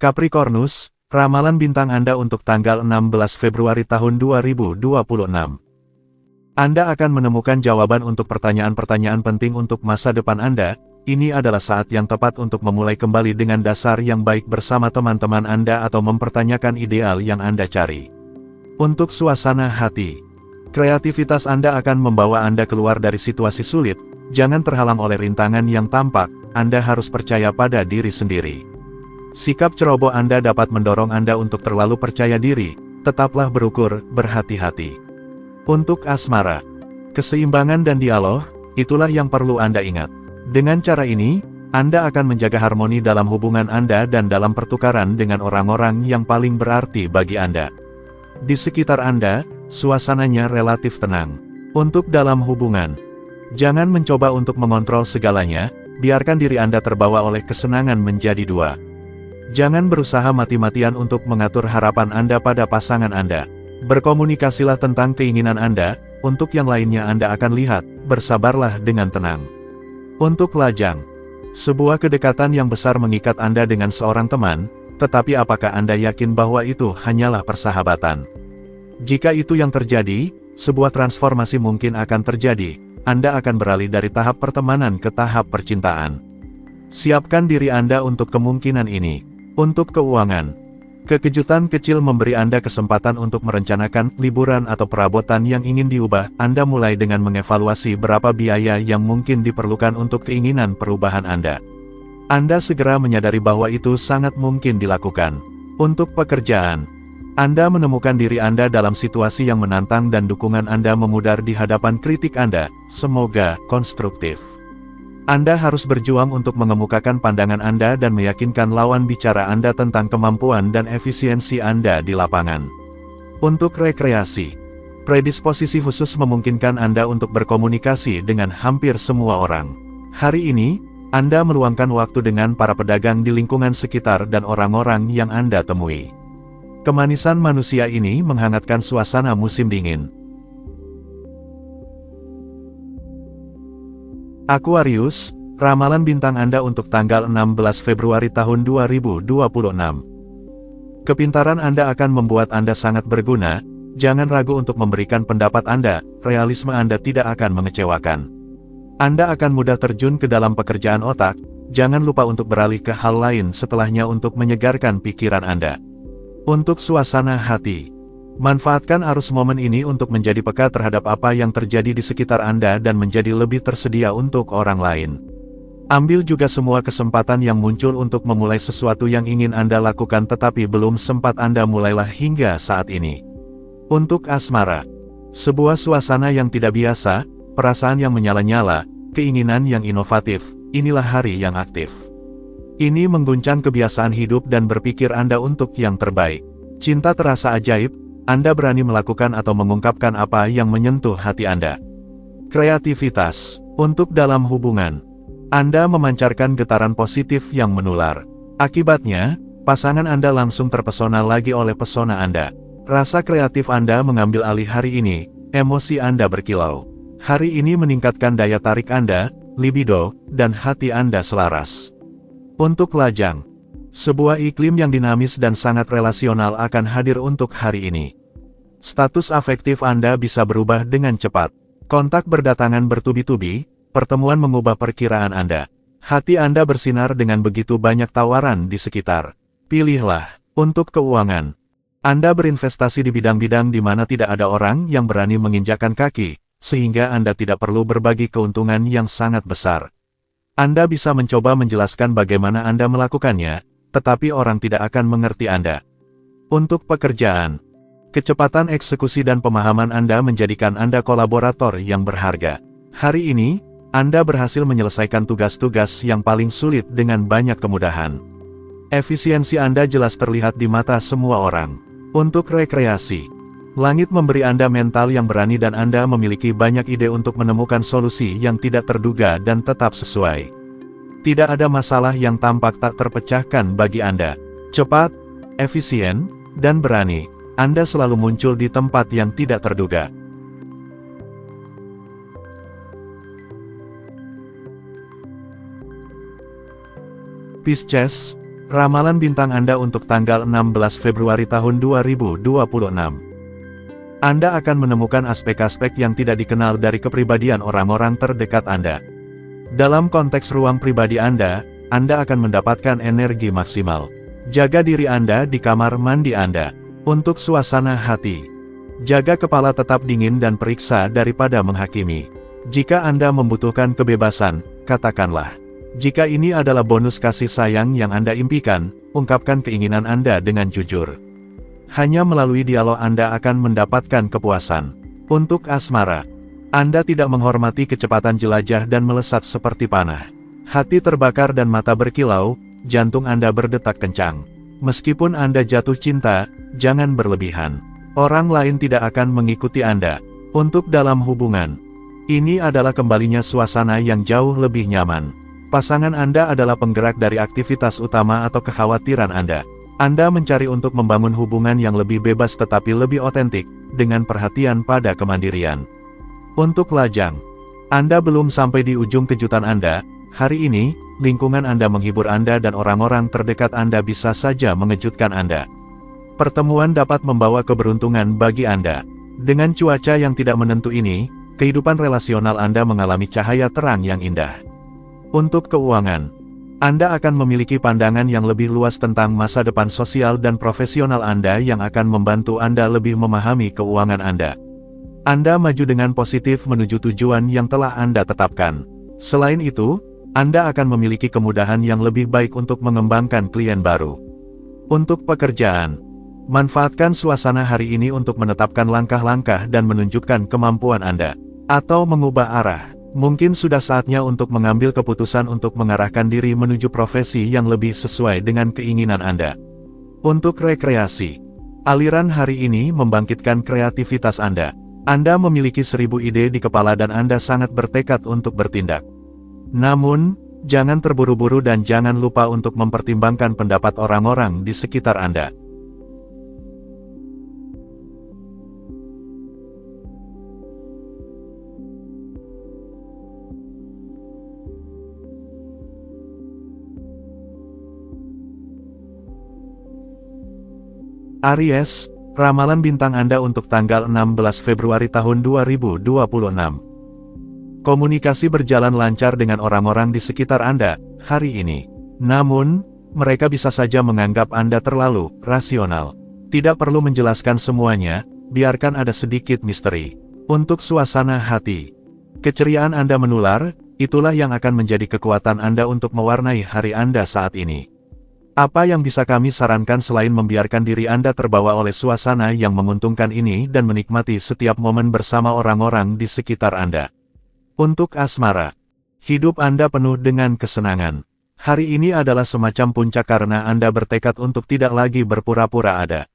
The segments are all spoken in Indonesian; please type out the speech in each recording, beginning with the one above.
Capricornus, ramalan bintang Anda untuk tanggal 16 Februari tahun 2026. Anda akan menemukan jawaban untuk pertanyaan-pertanyaan penting untuk masa depan Anda. Ini adalah saat yang tepat untuk memulai kembali dengan dasar yang baik bersama teman-teman Anda atau mempertanyakan ideal yang Anda cari. Untuk suasana hati, kreativitas Anda akan membawa Anda keluar dari situasi sulit. Jangan terhalang oleh rintangan yang tampak, Anda harus percaya pada diri sendiri. Sikap ceroboh Anda dapat mendorong Anda untuk terlalu percaya diri, tetaplah berukur, berhati-hati. Untuk asmara, keseimbangan dan dialog, itulah yang perlu Anda ingat. Dengan cara ini, Anda akan menjaga harmoni dalam hubungan Anda dan dalam pertukaran dengan orang-orang yang paling berarti bagi Anda. Di sekitar Anda, suasananya relatif tenang. Untuk dalam hubungan, jangan mencoba untuk mengontrol segalanya, biarkan diri Anda terbawa oleh kesenangan menjadi dua. Jangan berusaha mati-matian untuk mengatur harapan Anda pada pasangan Anda. Berkomunikasilah tentang keinginan Anda, untuk yang lainnya Anda akan lihat, bersabarlah dengan tenang. Untuk lajang, sebuah kedekatan yang besar mengikat Anda dengan seorang teman, tetapi apakah Anda yakin bahwa itu hanyalah persahabatan? Jika itu yang terjadi, sebuah transformasi mungkin akan terjadi. Anda akan beralih dari tahap pertemanan ke tahap percintaan. Siapkan diri Anda untuk kemungkinan ini. Untuk keuangan, kekejutan kecil memberi Anda kesempatan untuk merencanakan liburan atau perabotan yang ingin diubah. Anda mulai dengan mengevaluasi berapa biaya yang mungkin diperlukan untuk keinginan perubahan Anda. Anda segera menyadari bahwa itu sangat mungkin dilakukan. Untuk pekerjaan, Anda menemukan diri Anda dalam situasi yang menantang dan dukungan Anda memudar di hadapan kritik Anda, semoga konstruktif. Anda harus berjuang untuk mengemukakan pandangan Anda dan meyakinkan lawan bicara Anda tentang kemampuan dan efisiensi Anda di lapangan. Untuk rekreasi, predisposisi khusus memungkinkan Anda untuk berkomunikasi dengan hampir semua orang. Hari ini, Anda meluangkan waktu dengan para pedagang di lingkungan sekitar dan orang-orang yang Anda temui. Kemanisan manusia ini menghangatkan suasana musim dingin. Aquarius, ramalan bintang Anda untuk tanggal 16 Februari tahun 2026. Kepintaran Anda akan membuat Anda sangat berguna, jangan ragu untuk memberikan pendapat Anda, realisme Anda tidak akan mengecewakan. Anda akan mudah terjun ke dalam pekerjaan otak, jangan lupa untuk beralih ke hal lain setelahnya untuk menyegarkan pikiran Anda. Untuk suasana hati, manfaatkan arus momen ini untuk menjadi peka terhadap apa yang terjadi di sekitar Anda dan menjadi lebih tersedia untuk orang lain. Ambil juga semua kesempatan yang muncul untuk memulai sesuatu yang ingin Anda lakukan tetapi belum sempat Anda mulailah hingga saat ini. Untuk asmara, sebuah suasana yang tidak biasa, perasaan yang menyala-nyala, keinginan yang inovatif, inilah hari yang aktif. Ini mengguncang kebiasaan hidup dan berpikir Anda untuk yang terbaik. Cinta terasa ajaib, Anda berani melakukan atau mengungkapkan apa yang menyentuh hati Anda. Kreativitas, untuk dalam hubungan, Anda memancarkan getaran positif yang menular. Akibatnya, pasangan Anda langsung terpesona lagi oleh pesona Anda. Rasa kreatif Anda mengambil alih hari ini, emosi Anda berkilau. Hari ini meningkatkan daya tarik Anda, libido, dan hati Anda selaras. Untuk lajang, sebuah iklim yang dinamis dan sangat relasional akan hadir untuk hari ini. Status afektif Anda bisa berubah dengan cepat. Kontak berdatangan bertubi-tubi, pertemuan mengubah perkiraan Anda. Hati Anda bersinar dengan begitu banyak tawaran di sekitar. Pilihlah. Untuk keuangan, Anda berinvestasi di bidang-bidang di mana tidak ada orang yang berani menginjakkan kaki, sehingga Anda tidak perlu berbagi keuntungan yang sangat besar. Anda bisa mencoba menjelaskan bagaimana Anda melakukannya, tetapi orang tidak akan mengerti Anda. Untuk pekerjaan, kecepatan eksekusi dan pemahaman Anda menjadikan Anda kolaborator yang berharga. Hari ini, Anda berhasil menyelesaikan tugas-tugas yang paling sulit dengan banyak kemudahan. Efisiensi Anda jelas terlihat di mata semua orang. Untuk rekreasi, langit memberi Anda mental yang berani dan Anda memiliki banyak ide untuk menemukan solusi yang tidak terduga dan tetap sesuai. Tidak ada masalah yang tampak tak terpecahkan bagi Anda. Cepat, efisien, dan berani, Anda selalu muncul di tempat yang tidak terduga. Pisces, Ramalan bintang Anda untuk tanggal 16 Februari tahun 2026. Anda akan menemukan aspek-aspek yang tidak dikenal dari kepribadian orang-orang terdekat Anda. Dalam konteks ruang pribadi Anda akan mendapatkan energi maksimal. Jaga diri Anda di kamar mandi Anda. Untuk suasana hati, jaga kepala tetap dingin dan periksa daripada menghakimi. Jika Anda membutuhkan kebebasan, katakanlah. Jika ini adalah bonus kasih sayang yang Anda impikan, ungkapkan keinginan Anda dengan jujur. Hanya melalui dialog Anda akan mendapatkan kepuasan. Untuk asmara, Anda tidak menghormati kecepatan jelajah dan melesat seperti panah. Hati terbakar dan mata berkilau, jantung Anda berdetak kencang. Meskipun Anda jatuh cinta, jangan berlebihan. Orang lain tidak akan mengikuti Anda. Untuk dalam hubungan, ini adalah kembalinya suasana yang jauh lebih nyaman. Pasangan Anda adalah penggerak dari aktivitas utama atau kekhawatiran Anda. Anda mencari untuk membangun hubungan yang lebih bebas tetapi lebih otentik, dengan perhatian pada kemandirian. Untuk lajang, Anda belum sampai di ujung kejutan Anda. Hari ini, lingkungan Anda menghibur Anda dan orang-orang terdekat Anda bisa saja mengejutkan Anda. Pertemuan dapat membawa keberuntungan bagi Anda. Dengan cuaca yang tidak menentu ini, kehidupan relasional Anda mengalami cahaya terang yang indah. Untuk keuangan, Anda akan memiliki pandangan yang lebih luas tentang masa depan sosial dan profesional Anda yang akan membantu Anda lebih memahami keuangan Anda. Anda maju dengan positif menuju tujuan yang telah Anda tetapkan. Selain itu, Anda akan memiliki kemudahan yang lebih baik untuk mengembangkan klien baru. Untuk pekerjaan, manfaatkan suasana hari ini untuk menetapkan langkah-langkah dan menunjukkan kemampuan Anda. Atau mengubah arah. Mungkin sudah saatnya untuk mengambil keputusan untuk mengarahkan diri menuju profesi yang lebih sesuai dengan keinginan Anda. Untuk rekreasi, aliran hari ini membangkitkan kreativitas Anda. Anda memiliki 1000 ide di kepala dan Anda sangat bertekad untuk bertindak. Namun, jangan terburu-buru dan jangan lupa untuk mempertimbangkan pendapat orang-orang di sekitar Anda. Aries, ramalan bintang Anda untuk tanggal 16 Februari tahun 2026. Komunikasi berjalan lancar dengan orang-orang di sekitar Anda hari ini. Namun, mereka bisa saja menganggap Anda terlalu rasional. Tidak perlu menjelaskan semuanya, biarkan ada sedikit misteri. Untuk suasana hati, keceriaan Anda menular, itulah yang akan menjadi kekuatan Anda untuk mewarnai hari Anda saat ini. Apa yang bisa kami sarankan selain membiarkan diri Anda terbawa oleh suasana yang menguntungkan ini dan menikmati setiap momen bersama orang-orang di sekitar Anda? Untuk asmara, hidup Anda penuh dengan kesenangan. Hari ini adalah semacam puncak karena Anda bertekad untuk tidak lagi berpura-pura ada.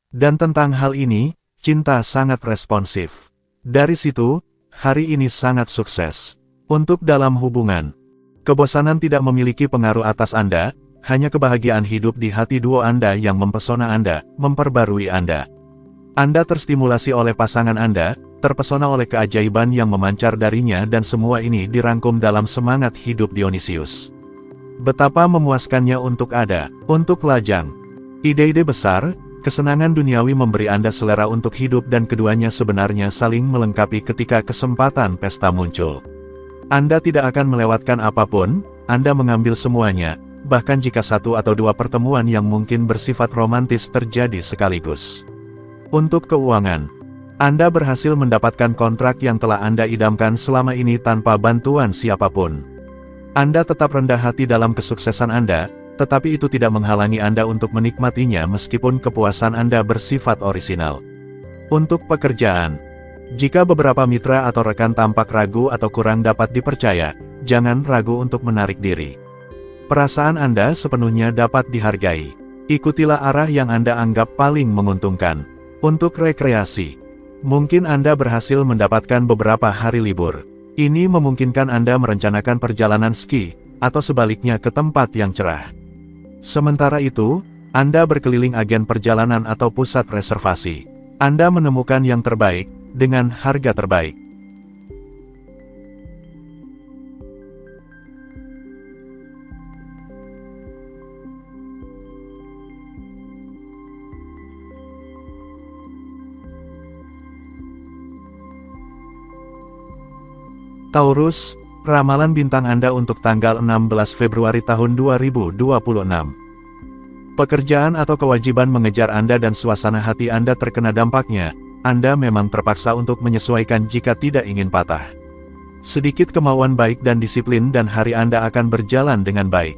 Dan tentang hal ini, cinta sangat responsif. Dari situ, hari ini sangat sukses. Untuk dalam hubungan, kebosanan tidak memiliki pengaruh atas Anda, hanya kebahagiaan hidup di hati duo Anda yang mempesona Anda, memperbarui Anda. Anda terstimulasi oleh pasangan Anda, terpesona oleh keajaiban yang memancar darinya dan semua ini dirangkum dalam semangat hidup Dionysius. Betapa memuaskannya untuk ada. Untuk lajang, ide-ide besar, kesenangan duniawi memberi Anda selera untuk hidup dan keduanya sebenarnya saling melengkapi ketika kesempatan pesta muncul. Anda tidak akan melewatkan apapun, Anda mengambil semuanya, bahkan jika satu atau dua pertemuan yang mungkin bersifat romantis terjadi sekaligus. Untuk keuangan, Anda berhasil mendapatkan kontrak yang telah Anda idamkan selama ini tanpa bantuan siapapun. Anda tetap rendah hati dalam kesuksesan Anda, tetapi itu tidak menghalangi Anda untuk menikmatinya meskipun kepuasan Anda bersifat orisinal. Untuk pekerjaan, jika beberapa mitra atau rekan tampak ragu atau kurang dapat dipercaya, jangan ragu untuk menarik diri. Perasaan Anda sepenuhnya dapat dihargai. Ikutilah arah yang Anda anggap paling menguntungkan. Untuk rekreasi, mungkin Anda berhasil mendapatkan beberapa hari libur. Ini memungkinkan Anda merencanakan perjalanan ski, atau sebaliknya ke tempat yang cerah. Sementara itu, Anda berkeliling agen perjalanan atau pusat reservasi. Anda menemukan yang terbaik, dengan harga terbaik. Taurus, ramalan bintang Anda untuk tanggal 16 Februari tahun 2026. Pekerjaan atau kewajiban mengejar Anda dan suasana hati Anda terkena dampaknya. Anda memang terpaksa untuk menyesuaikan jika tidak ingin patah. Sedikit kemauan baik dan disiplin dan hari Anda akan berjalan dengan baik.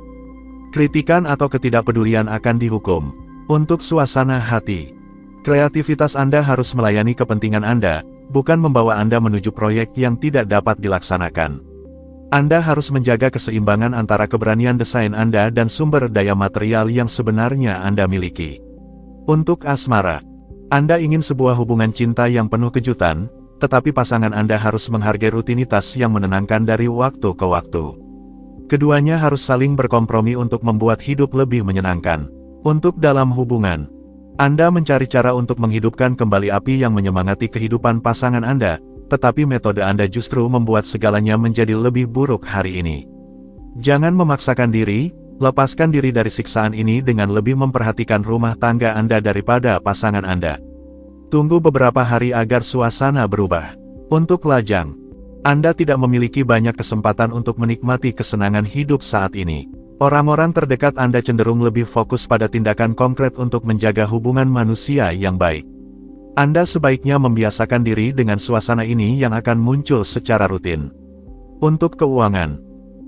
Kritikan atau ketidakpedulian akan dihukum. Untuk suasana hati, kreativitas Anda harus melayani kepentingan Anda, bukan membawa Anda menuju proyek yang tidak dapat dilaksanakan. Anda harus menjaga keseimbangan antara keberanian desain Anda dan sumber daya material yang sebenarnya Anda miliki. Untuk asmara, Anda ingin sebuah hubungan cinta yang penuh kejutan, tetapi pasangan Anda harus menghargai rutinitas yang menenangkan dari waktu ke waktu. Keduanya harus saling berkompromi untuk membuat hidup lebih menyenangkan. Untuk dalam hubungan, Anda mencari cara untuk menghidupkan kembali api yang menyemangati kehidupan pasangan Anda, tetapi metode Anda justru membuat segalanya menjadi lebih buruk hari ini. Jangan memaksakan diri, lepaskan diri dari siksaan ini dengan lebih memperhatikan rumah tangga Anda daripada pasangan Anda. Tunggu beberapa hari agar suasana berubah. Untuk lajang, Anda tidak memiliki banyak kesempatan untuk menikmati kesenangan hidup saat ini. Orang-orang terdekat Anda cenderung lebih fokus pada tindakan konkret untuk menjaga hubungan manusia yang baik. Anda sebaiknya membiasakan diri dengan suasana ini yang akan muncul secara rutin. Untuk keuangan,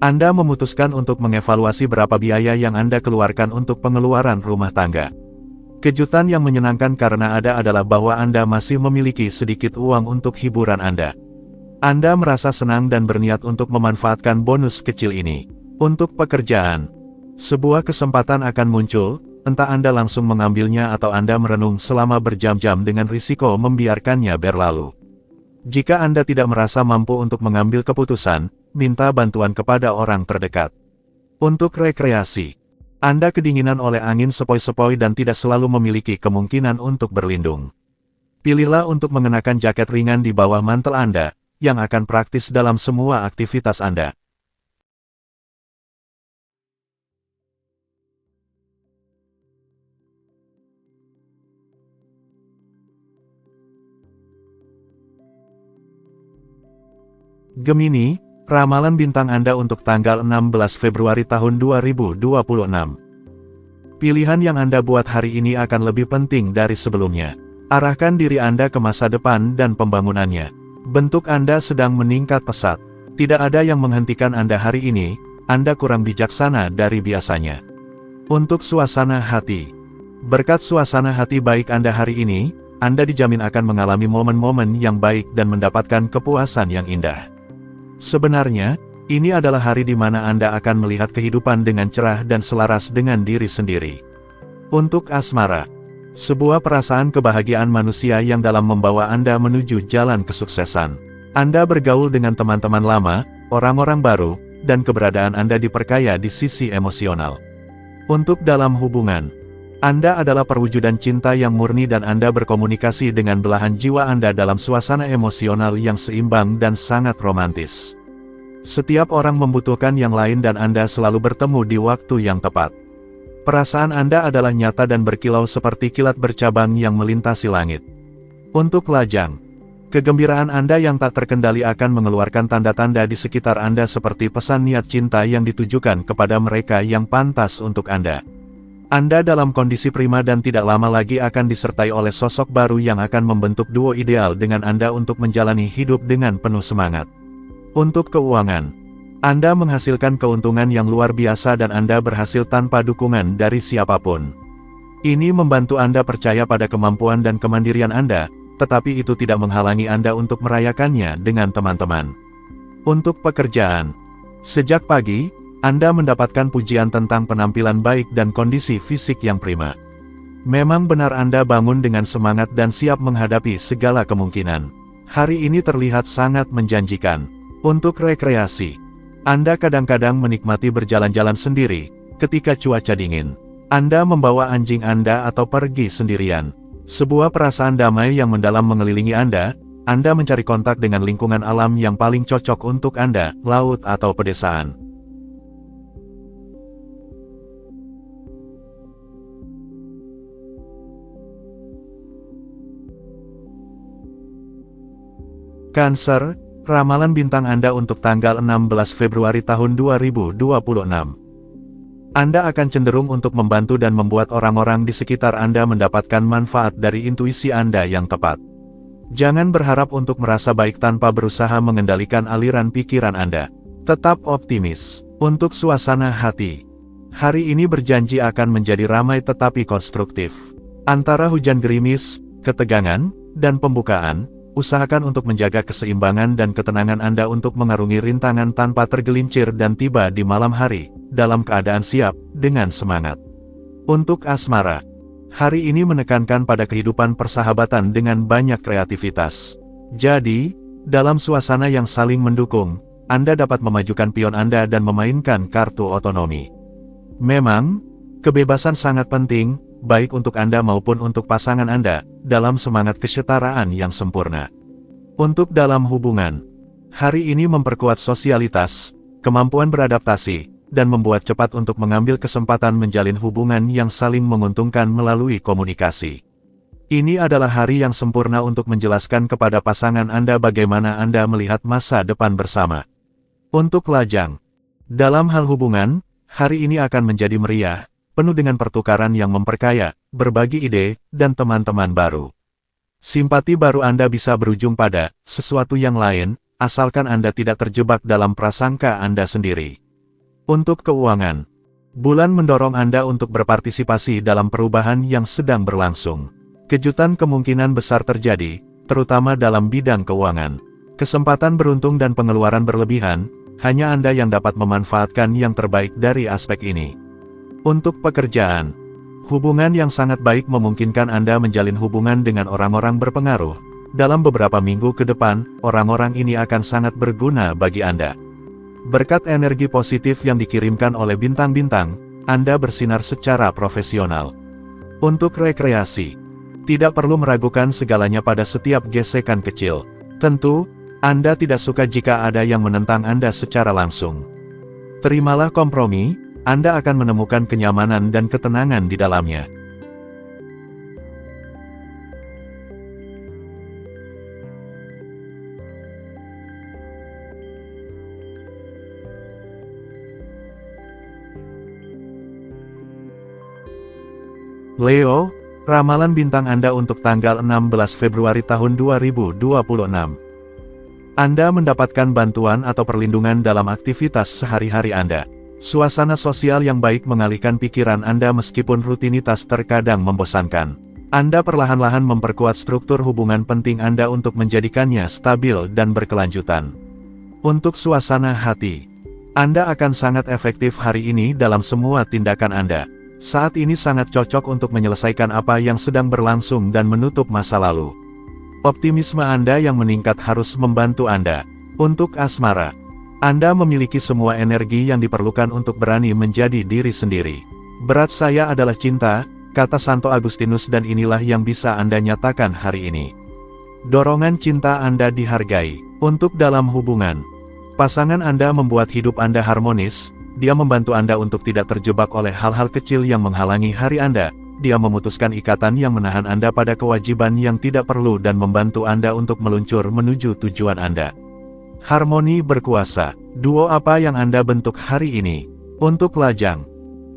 Anda memutuskan untuk mengevaluasi berapa biaya yang Anda keluarkan untuk pengeluaran rumah tangga. Kejutan yang menyenangkan karena ada adalah bahwa Anda masih memiliki sedikit uang untuk hiburan Anda. Anda merasa senang dan berniat untuk memanfaatkan bonus kecil ini. Untuk pekerjaan, sebuah kesempatan akan muncul, entah Anda langsung mengambilnya atau Anda merenung selama berjam-jam dengan risiko membiarkannya berlalu. Jika Anda tidak merasa mampu untuk mengambil keputusan, minta bantuan kepada orang terdekat. Untuk rekreasi, Anda kedinginan oleh angin sepoi-sepoi dan tidak selalu memiliki kemungkinan untuk berlindung. Pilihlah untuk mengenakan jaket ringan di bawah mantel Anda, yang akan praktis dalam semua aktivitas Anda. Gemini, ramalan bintang Anda untuk tanggal 16 Februari tahun 2026. Pilihan yang Anda buat hari ini akan lebih penting dari sebelumnya. Arahkan diri Anda ke masa depan dan pembangunannya. Bentuk Anda sedang meningkat pesat. Tidak ada yang menghentikan Anda hari ini, Anda kurang bijaksana dari biasanya. Untuk suasana hati, berkat suasana hati baik Anda hari ini, Anda dijamin akan mengalami momen-momen yang baik dan mendapatkan kepuasan yang indah. Sebenarnya, ini adalah hari di mana Anda akan melihat kehidupan dengan cerah dan selaras dengan diri sendiri. Untuk asmara, sebuah perasaan kebahagiaan manusia yang dalam membawa Anda menuju jalan kesuksesan. Anda bergaul dengan teman-teman lama, orang-orang baru, dan keberadaan Anda diperkaya di sisi emosional. Untuk dalam hubungan, Anda adalah perwujudan cinta yang murni dan Anda berkomunikasi dengan belahan jiwa Anda dalam suasana emosional yang seimbang dan sangat romantis. Setiap orang membutuhkan yang lain dan Anda selalu bertemu di waktu yang tepat. Perasaan Anda adalah nyata dan berkilau seperti kilat bercabang yang melintasi langit. Untuk lajang, kegembiraan Anda yang tak terkendali akan mengeluarkan tanda-tanda di sekitar Anda seperti pesan niat cinta yang ditujukan kepada mereka yang pantas untuk Anda. Anda dalam kondisi prima dan tidak lama lagi akan disertai oleh sosok baru yang akan membentuk duo ideal dengan Anda untuk menjalani hidup dengan penuh semangat. Untuk keuangan, Anda menghasilkan keuntungan yang luar biasa dan Anda berhasil tanpa dukungan dari siapapun. Ini membantu Anda percaya pada kemampuan dan kemandirian Anda, tetapi itu tidak menghalangi Anda untuk merayakannya dengan teman-teman. Untuk pekerjaan, sejak pagi, Anda mendapatkan pujian tentang penampilan baik dan kondisi fisik yang prima. Memang benar Anda bangun dengan semangat dan siap menghadapi segala kemungkinan. Hari ini terlihat sangat menjanjikan. Untuk rekreasi, Anda kadang-kadang menikmati berjalan-jalan sendiri, ketika cuaca dingin. Anda membawa anjing Anda atau pergi sendirian. Sebuah perasaan damai yang mendalam mengelilingi Anda mencari kontak dengan lingkungan alam yang paling cocok untuk Anda, laut atau pedesaan. Cancer, Ramalan bintang Anda untuk tanggal 16 Februari tahun 2026. Anda akan cenderung untuk membantu dan membuat orang-orang di sekitar Anda mendapatkan manfaat dari intuisi Anda yang tepat. Jangan berharap untuk merasa baik tanpa berusaha mengendalikan aliran pikiran Anda. Tetap optimis. Untuk suasana hati, hari ini berjanji akan menjadi ramai tetapi konstruktif. Antara hujan gerimis, ketegangan, dan pembukaan, usahakan untuk menjaga keseimbangan dan ketenangan Anda untuk mengarungi rintangan tanpa tergelincir dan tiba di malam hari, dalam keadaan siap, dengan semangat. Untuk asmara, hari ini menekankan pada kehidupan persahabatan dengan banyak kreativitas. Jadi, dalam suasana yang saling mendukung, Anda dapat memajukan pion Anda dan memainkan kartu otonomi. Memang, kebebasan sangat penting, baik untuk Anda maupun untuk pasangan Anda, dalam semangat kesetaraan yang sempurna. Untuk dalam hubungan, hari ini memperkuat sosialitas, kemampuan beradaptasi, dan membuat cepat untuk mengambil kesempatan menjalin hubungan yang saling menguntungkan melalui komunikasi. Ini adalah hari yang sempurna untuk menjelaskan kepada pasangan Anda bagaimana Anda melihat masa depan bersama. Untuk lajang, dalam hal hubungan, hari ini akan menjadi meriah, penuh dengan pertukaran yang memperkaya, berbagi ide, dan teman-teman baru. Simpati baru Anda bisa berujung pada sesuatu yang lain, asalkan Anda tidak terjebak dalam prasangka Anda sendiri. Untuk keuangan, bulan mendorong Anda untuk berpartisipasi dalam perubahan yang sedang berlangsung. Kejutan kemungkinan besar terjadi, terutama dalam bidang keuangan. Kesempatan beruntung dan pengeluaran berlebihan, hanya Anda yang dapat memanfaatkan yang terbaik dari aspek ini. Untuk pekerjaan, hubungan yang sangat baik memungkinkan Anda menjalin hubungan dengan orang-orang berpengaruh. Dalam beberapa minggu ke depan, orang-orang ini akan sangat berguna bagi Anda. Berkat energi positif yang dikirimkan oleh bintang-bintang, Anda bersinar secara profesional. Untuk rekreasi, tidak perlu meragukan segalanya pada setiap gesekan kecil. Tentu, Anda tidak suka jika ada yang menentang Anda secara langsung. Terimalah kompromi, Anda akan menemukan kenyamanan dan ketenangan di dalamnya. Leo, ramalan bintang Anda untuk tanggal 16 Februari tahun 2026. Anda mendapatkan bantuan atau perlindungan dalam aktivitas sehari-hari Anda. Suasana sosial yang baik mengalihkan pikiran Anda meskipun rutinitas terkadang membosankan. Anda perlahan-lahan memperkuat struktur hubungan penting Anda untuk menjadikannya stabil dan berkelanjutan. Untuk suasana hati, Anda akan sangat efektif hari ini dalam semua tindakan Anda. Saat ini sangat cocok untuk menyelesaikan apa yang sedang berlangsung dan menutup masa lalu. Optimisme Anda yang meningkat harus membantu Anda. Untuk asmara, Anda memiliki semua energi yang diperlukan untuk berani menjadi diri sendiri. Berat saya adalah cinta, kata Santo Agustinus, dan inilah yang bisa Anda nyatakan hari ini. Dorongan cinta Anda dihargai. Untuk dalam hubungan, pasangan Anda membuat hidup Anda harmonis. Dia membantu Anda untuk tidak terjebak oleh hal-hal kecil yang menghalangi hari Anda. Dia memutuskan ikatan yang menahan Anda pada kewajiban yang tidak perlu dan membantu Anda untuk meluncur menuju tujuan Anda. Harmoni berkuasa. Duo apa yang Anda bentuk hari ini? Untuk lajang,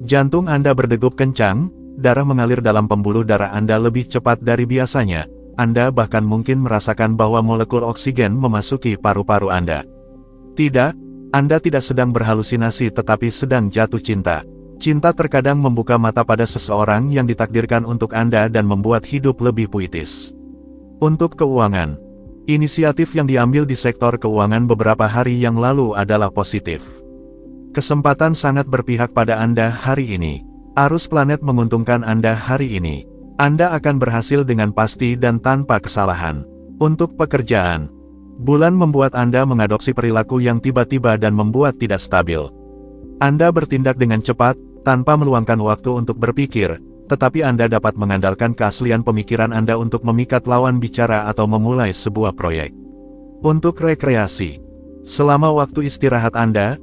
jantung Anda berdegup kencang, darah mengalir dalam pembuluh darah Anda lebih cepat dari biasanya. Anda bahkan mungkin merasakan bahwa molekul oksigen memasuki paru-paru Anda. Tidak, Anda tidak sedang berhalusinasi tetapi sedang jatuh cinta. Cinta terkadang membuka mata pada seseorang yang ditakdirkan untuk Anda dan membuat hidup lebih puitis. Untuk keuangan, inisiatif yang diambil di sektor keuangan beberapa hari yang lalu adalah positif. Kesempatan sangat berpihak pada Anda hari ini. Arus planet menguntungkan Anda hari ini. Anda akan berhasil dengan pasti dan tanpa kesalahan. Untuk pekerjaan, bulan membuat Anda mengadopsi perilaku yang tiba-tiba dan membuat tidak stabil. Anda bertindak dengan cepat, tanpa meluangkan waktu untuk berpikir, tetapi Anda dapat mengandalkan keaslian pemikiran Anda untuk memikat lawan bicara atau memulai sebuah proyek. Untuk rekreasi, selama waktu istirahat Anda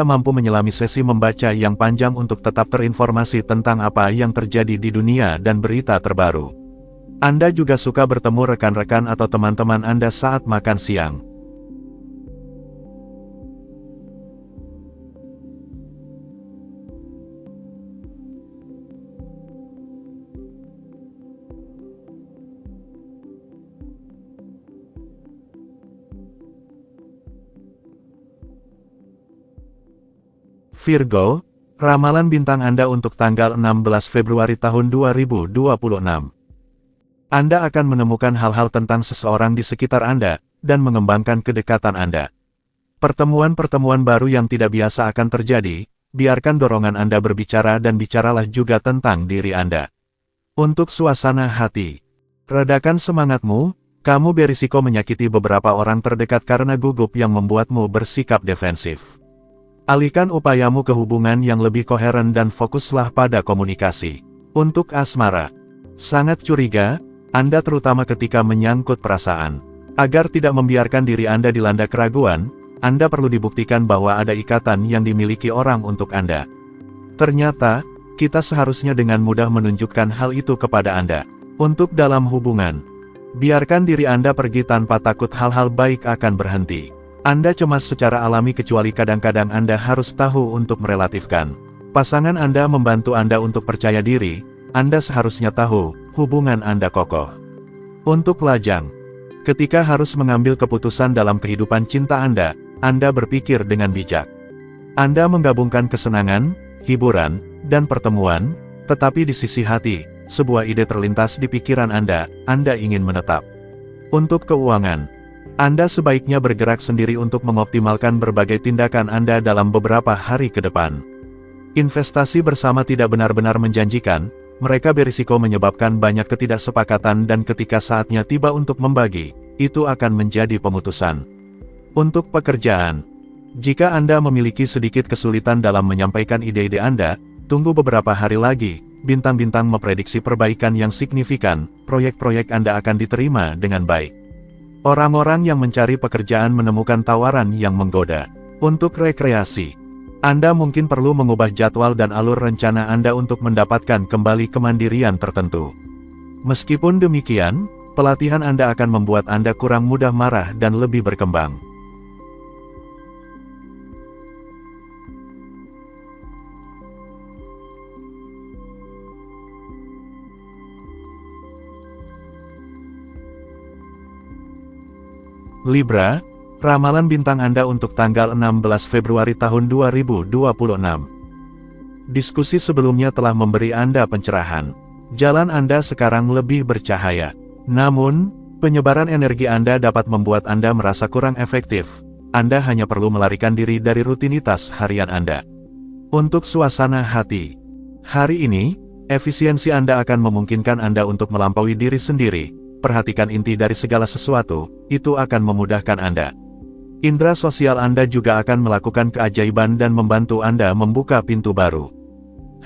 mampu menyelami sesi membaca yang panjang untuk tetap terinformasi tentang apa yang terjadi di dunia dan berita terbaru. Anda juga suka bertemu rekan-rekan atau teman-teman Anda saat makan siang. Virgo, ramalan bintang Anda untuk tanggal 16 Februari tahun 2026. Anda akan menemukan hal-hal tentang seseorang di sekitar Anda, dan mengembangkan kedekatan Anda. Pertemuan-pertemuan baru yang tidak biasa akan terjadi, biarkan dorongan Anda berbicara dan bicaralah juga tentang diri Anda. Untuk suasana hati, redakan semangatmu, kamu berisiko menyakiti beberapa orang terdekat karena gugup yang membuatmu bersikap defensif. Alihkan upayamu ke hubungan yang lebih koheren dan fokuslah pada komunikasi. Untuk asmara, sangat curiga, Anda terutama ketika menyangkut perasaan. Agar tidak membiarkan diri Anda dilanda keraguan, Anda perlu dibuktikan bahwa ada ikatan yang dimiliki orang untuk Anda. Ternyata, kita seharusnya dengan mudah menunjukkan hal itu kepada Anda. Untuk dalam hubungan, biarkan diri Anda pergi tanpa takut hal-hal baik akan berhenti. Anda cemas secara alami kecuali kadang-kadang Anda harus tahu untuk merelatifkan. Pasangan Anda membantu Anda untuk percaya diri, Anda seharusnya tahu, hubungan Anda kokoh. Untuk lajang, ketika harus mengambil keputusan dalam kehidupan cinta Anda berpikir dengan bijak. Anda menggabungkan kesenangan, hiburan, dan pertemuan, tetapi di sisi hati, sebuah ide terlintas di pikiran Anda ingin menetap. Untuk keuangan, Anda sebaiknya bergerak sendiri untuk mengoptimalkan berbagai tindakan Anda dalam beberapa hari ke depan. Investasi bersama tidak benar-benar menjanjikan, mereka berisiko menyebabkan banyak ketidaksepakatan dan ketika saatnya tiba untuk membagi, itu akan menjadi pemutusan. Untuk pekerjaan, jika Anda memiliki sedikit kesulitan dalam menyampaikan ide-ide Anda, tunggu beberapa hari lagi, bintang-bintang memprediksi perbaikan yang signifikan, proyek-proyek Anda akan diterima dengan baik. Orang-orang yang mencari pekerjaan menemukan tawaran yang menggoda. Untuk rekreasi, Anda mungkin perlu mengubah jadwal dan alur rencana Anda untuk mendapatkan kembali kemandirian tertentu. Meskipun demikian, pelatihan Anda akan membuat Anda kurang mudah marah dan lebih berkembang. Libra, ramalan bintang Anda untuk tanggal 16 Februari tahun 2026. Diskusi sebelumnya telah memberi Anda pencerahan. Jalan Anda sekarang lebih bercahaya. Namun, penyebaran energi Anda dapat membuat Anda merasa kurang efektif. Anda hanya perlu melarikan diri dari rutinitas harian Anda. Untuk suasana hati, hari ini, efisiensi Anda akan memungkinkan Anda untuk melampaui diri sendiri. Perhatikan inti dari segala sesuatu, itu akan memudahkan Anda. Indera sosial Anda juga akan melakukan keajaiban dan membantu Anda membuka pintu baru.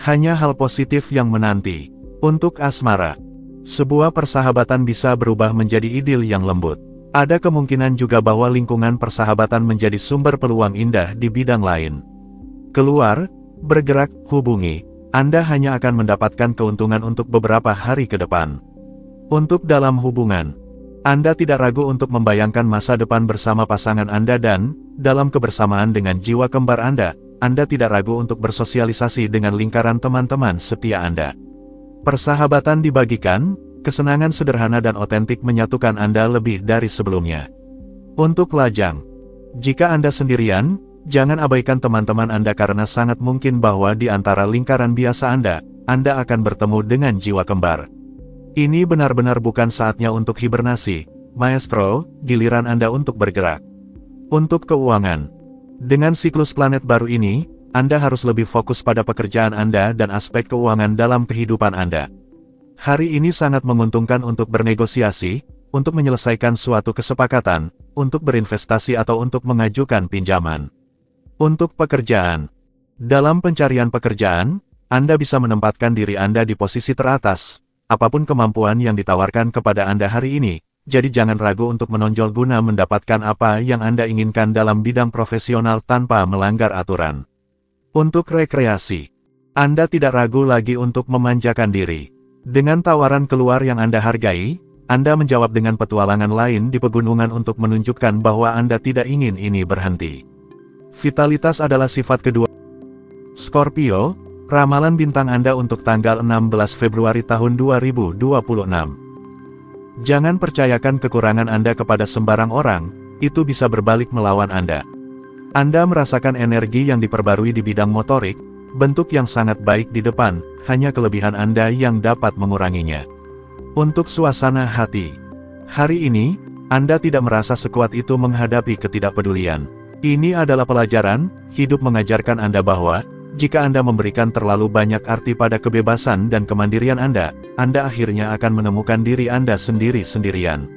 Hanya hal positif yang menanti. Untuk asmara, sebuah persahabatan bisa berubah menjadi idil yang lembut. Ada kemungkinan juga bahwa lingkungan persahabatan menjadi sumber peluang indah di bidang lain. Keluar, bergerak, hubungi. Anda hanya akan mendapatkan keuntungan untuk beberapa hari ke depan. Untuk dalam hubungan, Anda tidak ragu untuk membayangkan masa depan bersama pasangan Anda dan, dalam kebersamaan dengan jiwa kembar Anda tidak ragu untuk bersosialisasi dengan lingkaran teman-teman setia Anda. Persahabatan dibagikan, kesenangan sederhana dan otentik menyatukan Anda lebih dari sebelumnya. Untuk lajang, jika Anda sendirian, jangan abaikan teman-teman Anda karena sangat mungkin bahwa di antara lingkaran biasa Anda akan bertemu dengan jiwa kembar. Ini benar-benar bukan saatnya untuk hibernasi, maestro, giliran Anda untuk bergerak. Untuk keuangan, dengan siklus planet baru ini, Anda harus lebih fokus pada pekerjaan Anda dan aspek keuangan dalam kehidupan Anda. Hari ini sangat menguntungkan untuk bernegosiasi, untuk menyelesaikan suatu kesepakatan, untuk berinvestasi atau untuk mengajukan pinjaman. Untuk pekerjaan, dalam pencarian pekerjaan, Anda bisa menempatkan diri Anda di posisi teratas. Apapun kemampuan yang ditawarkan kepada Anda hari ini, jadi jangan ragu untuk menonjol guna mendapatkan apa yang Anda inginkan dalam bidang profesional tanpa melanggar aturan. Untuk rekreasi, Anda tidak ragu lagi untuk memanjakan diri. Dengan tawaran keluar yang Anda hargai, Anda menjawab dengan petualangan lain di pegunungan untuk menunjukkan bahwa Anda tidak ingin ini berhenti. Vitalitas adalah sifat kedua. Scorpio, ramalan bintang Anda untuk tanggal 16 Februari tahun 2026. Jangan percayakan kekurangan Anda kepada sembarang orang, itu bisa berbalik melawan Anda. Anda merasakan energi yang diperbarui di bidang motorik, bentuk yang sangat baik di depan, hanya kelebihan Anda yang dapat menguranginya. Untuk suasana hati, hari ini, Anda tidak merasa sekuat itu menghadapi ketidakpedulian. Ini adalah pelajaran, hidup mengajarkan Anda bahwa, jika Anda memberikan terlalu banyak arti pada kebebasan dan kemandirian Anda akhirnya akan menemukan diri Anda sendiri-sendirian.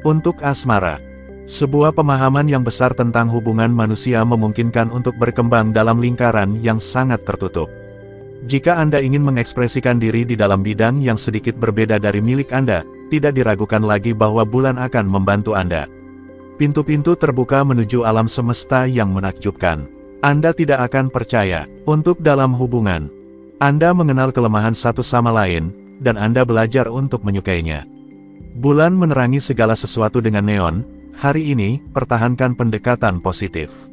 Untuk asmara, sebuah pemahaman yang besar tentang hubungan manusia memungkinkan untuk berkembang dalam lingkaran yang sangat tertutup. Jika Anda ingin mengekspresikan diri di dalam bidang yang sedikit berbeda dari milik Anda, tidak diragukan lagi bahwa bulan akan membantu Anda. Pintu-pintu terbuka menuju alam semesta yang menakjubkan. Anda tidak akan percaya. Untuk dalam hubungan, Anda mengenal kelemahan satu sama lain, dan Anda belajar untuk menyukainya. Bulan menerangi segala sesuatu dengan neon. Hari ini, pertahankan pendekatan positif.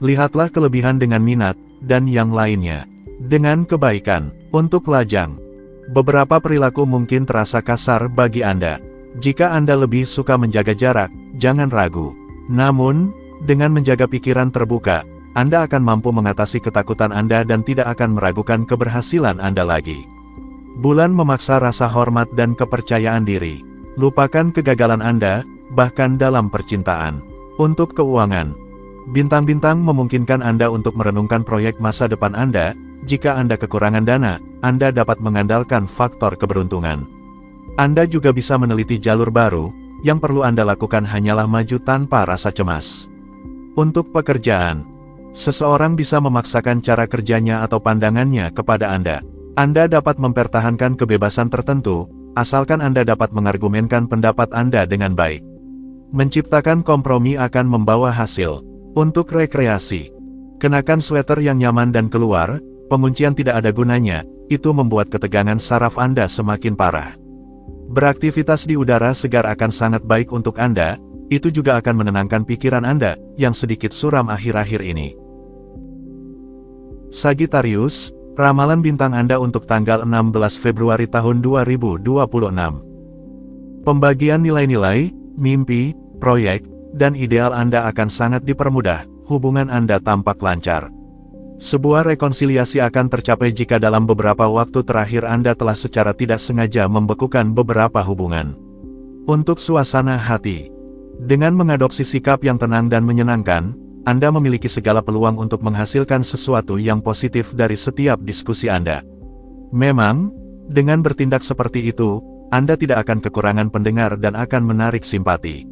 Lihatlah kelebihan dengan minat, dan yang lainnya dengan kebaikan. Untuk lajang, beberapa perilaku mungkin terasa kasar bagi Anda. Jika Anda lebih suka menjaga jarak, jangan ragu. Namun, dengan menjaga pikiran terbuka, Anda akan mampu mengatasi ketakutan Anda dan tidak akan meragukan keberhasilan Anda lagi. Bulan memaksa rasa hormat dan kepercayaan diri. Lupakan kegagalan Anda, bahkan dalam percintaan. Untuk keuangan, bintang-bintang memungkinkan Anda untuk merenungkan proyek masa depan Anda. Jika Anda kekurangan dana, Anda dapat mengandalkan faktor keberuntungan. Anda juga bisa meneliti jalur baru, yang perlu Anda lakukan hanyalah maju tanpa rasa cemas. Untuk pekerjaan, seseorang bisa memaksakan cara kerjanya atau pandangannya kepada Anda. Anda dapat mempertahankan kebebasan tertentu, asalkan Anda dapat mengargumenkan pendapat Anda dengan baik. Menciptakan kompromi akan membawa hasil. Untuk rekreasi, kenakan sweater yang nyaman dan keluar, penguncian tidak ada gunanya, itu membuat ketegangan saraf Anda semakin parah. Beraktivitas di udara segar akan sangat baik untuk Anda, itu juga akan menenangkan pikiran Anda, yang sedikit suram akhir-akhir ini. Sagittarius, ramalan bintang Anda untuk tanggal 16 Februari tahun 2026. Pembagian nilai-nilai, mimpi, proyek, dan ideal Anda akan sangat dipermudah, hubungan Anda tampak lancar. Sebuah rekonsiliasi akan tercapai jika dalam beberapa waktu terakhir Anda telah secara tidak sengaja membekukan beberapa hubungan. Untuk suasana hati, dengan mengadopsi sikap yang tenang dan menyenangkan, Anda memiliki segala peluang untuk menghasilkan sesuatu yang positif dari setiap diskusi Anda. Memang, dengan bertindak seperti itu, Anda tidak akan kekurangan pendengar dan akan menarik simpati.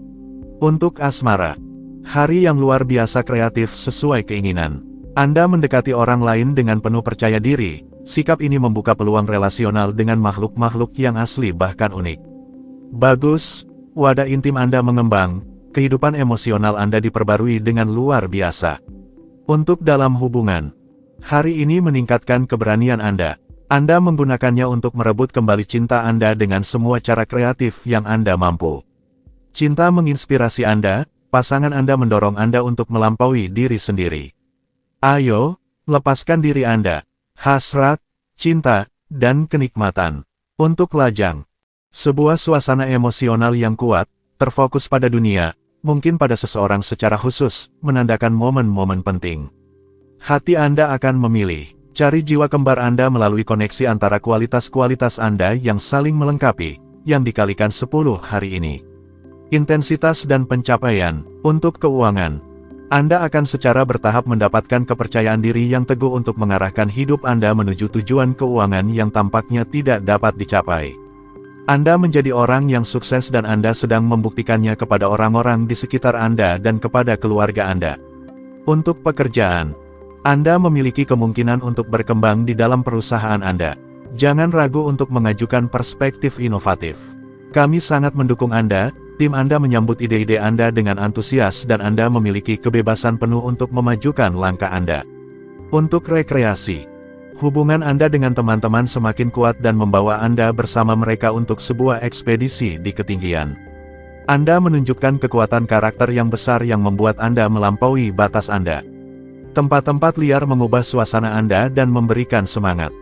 Untuk asmara, hari yang luar biasa kreatif sesuai keinginan. Anda mendekati orang lain dengan penuh percaya diri, sikap ini membuka peluang relasional dengan makhluk-makhluk yang asli bahkan unik. Bagus, wadah intim Anda mengembang, kehidupan emosional Anda diperbarui dengan luar biasa. Untuk dalam hubungan, hari ini meningkatkan keberanian Anda. Anda menggunakannya untuk merebut kembali cinta Anda dengan semua cara kreatif yang Anda mampu. Cinta menginspirasi Anda, pasangan Anda mendorong Anda untuk melampaui diri sendiri. Ayo, lepaskan diri Anda, hasrat, cinta, dan kenikmatan. Untuk lajang, sebuah suasana emosional yang kuat, terfokus pada dunia, mungkin pada seseorang secara khusus, menandakan momen-momen penting. Hati Anda akan memilih. Cari jiwa kembar Anda melalui koneksi antara kualitas-kualitas Anda yang saling melengkapi, yang dikalikan 10 hari ini. Intensitas dan pencapaian. Untuk keuangan, Anda akan secara bertahap mendapatkan kepercayaan diri yang teguh untuk mengarahkan hidup Anda menuju tujuan keuangan yang tampaknya tidak dapat dicapai. Anda menjadi orang yang sukses dan Anda sedang membuktikannya kepada orang-orang di sekitar Anda dan kepada keluarga Anda. Untuk pekerjaan, Anda memiliki kemungkinan untuk berkembang di dalam perusahaan Anda. Jangan ragu untuk mengajukan perspektif inovatif. Kami sangat mendukung Anda, tim Anda menyambut ide-ide Anda dengan antusias dan Anda memiliki kebebasan penuh untuk memajukan langkah Anda. Untuk rekreasi, hubungan Anda dengan teman-teman semakin kuat dan membawa Anda bersama mereka untuk sebuah ekspedisi di ketinggian. Anda menunjukkan kekuatan karakter yang besar yang membuat Anda melampaui batas Anda. Tempat-tempat liar mengubah suasana Anda dan memberikan semangat.